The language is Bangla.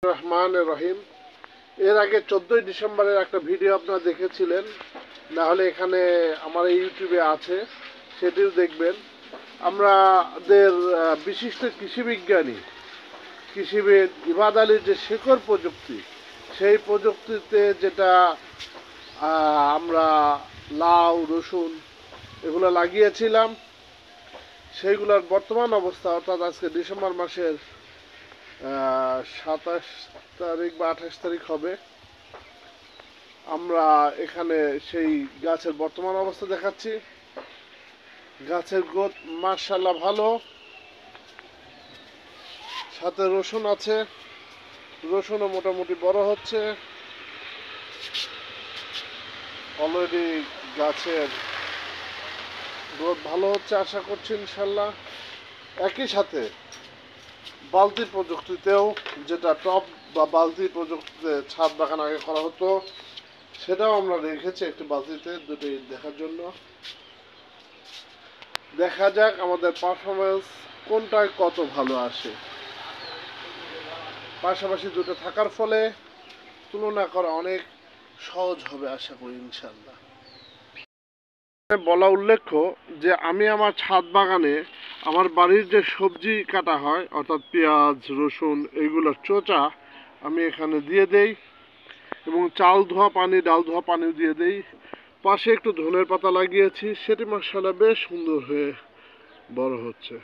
রহমান রহিম। এর আগে 14ই ডিসেম্বরের একটা ভিডিও আপনারা দেখেছিলেন, না হলে এখানে আমার ইউটিউবে আছে, সেটিও দেখবেন। আমাদের বিশিষ্ট কৃষিবিজ্ঞানী কৃষিবিদ ইবাদ আলীর যে শেকড় প্রযুক্তি, সেই প্রযুক্তিতে যেটা আমরা লাউ রসুন এগুলো লাগিয়েছিলাম, সেইগুলোর বর্তমান অবস্থা অর্থাৎ আজকে ডিসেম্বর মাসের 27 তারিখ বা 28 তারিখ হবে। আমরা এখানে সেই গাছের বর্তমান অবস্থা দেখাচ্ছি। গাছের গ্রোথ মাশাআল্লাহ ভালো, সাথে রসুন আছে, রসুনও মোটামুটি বড় হচ্ছে। অলরেডি গাছের গ্রোথ ভালো হচ্ছে, আশা করছি ইনশাল্লাহ। একই সাথে বালতি প্রযুক্তিতেও, যেটা টপ বা বালতি প্রযুক্তিতে ছাদ বাগান আগে করা হতো, সেটাও আমরা রেখেছি একটি বালতিতে, দুটি দেখার জন্য। দেখা যাক আমাদের পারফরমেন্স কোনটায় কত ভালো আসে। পাশাপাশি দুটো থাকার ফলে তুলনা করা অনেক সহজ হবে আশা করি ইনশাল্লাহ। বলা উল্লেখ্য যে আমি আমার ছাদ বাগানে আমার বাড়ির যে সবজি কাটা হয় অর্থাৎ পেঁয়াজ রসুন এইগুলোর চোচা আমি এখানে দিয়ে দেই, এবং চাল ধোয়া পানি ডাল ধোয়া পানিও দিয়ে দেই। পাশে একটু ধনের পাতা লাগিয়েছি, সেটি মাশাআল্লাহ বেশ সুন্দর হয়ে বড় হচ্ছে।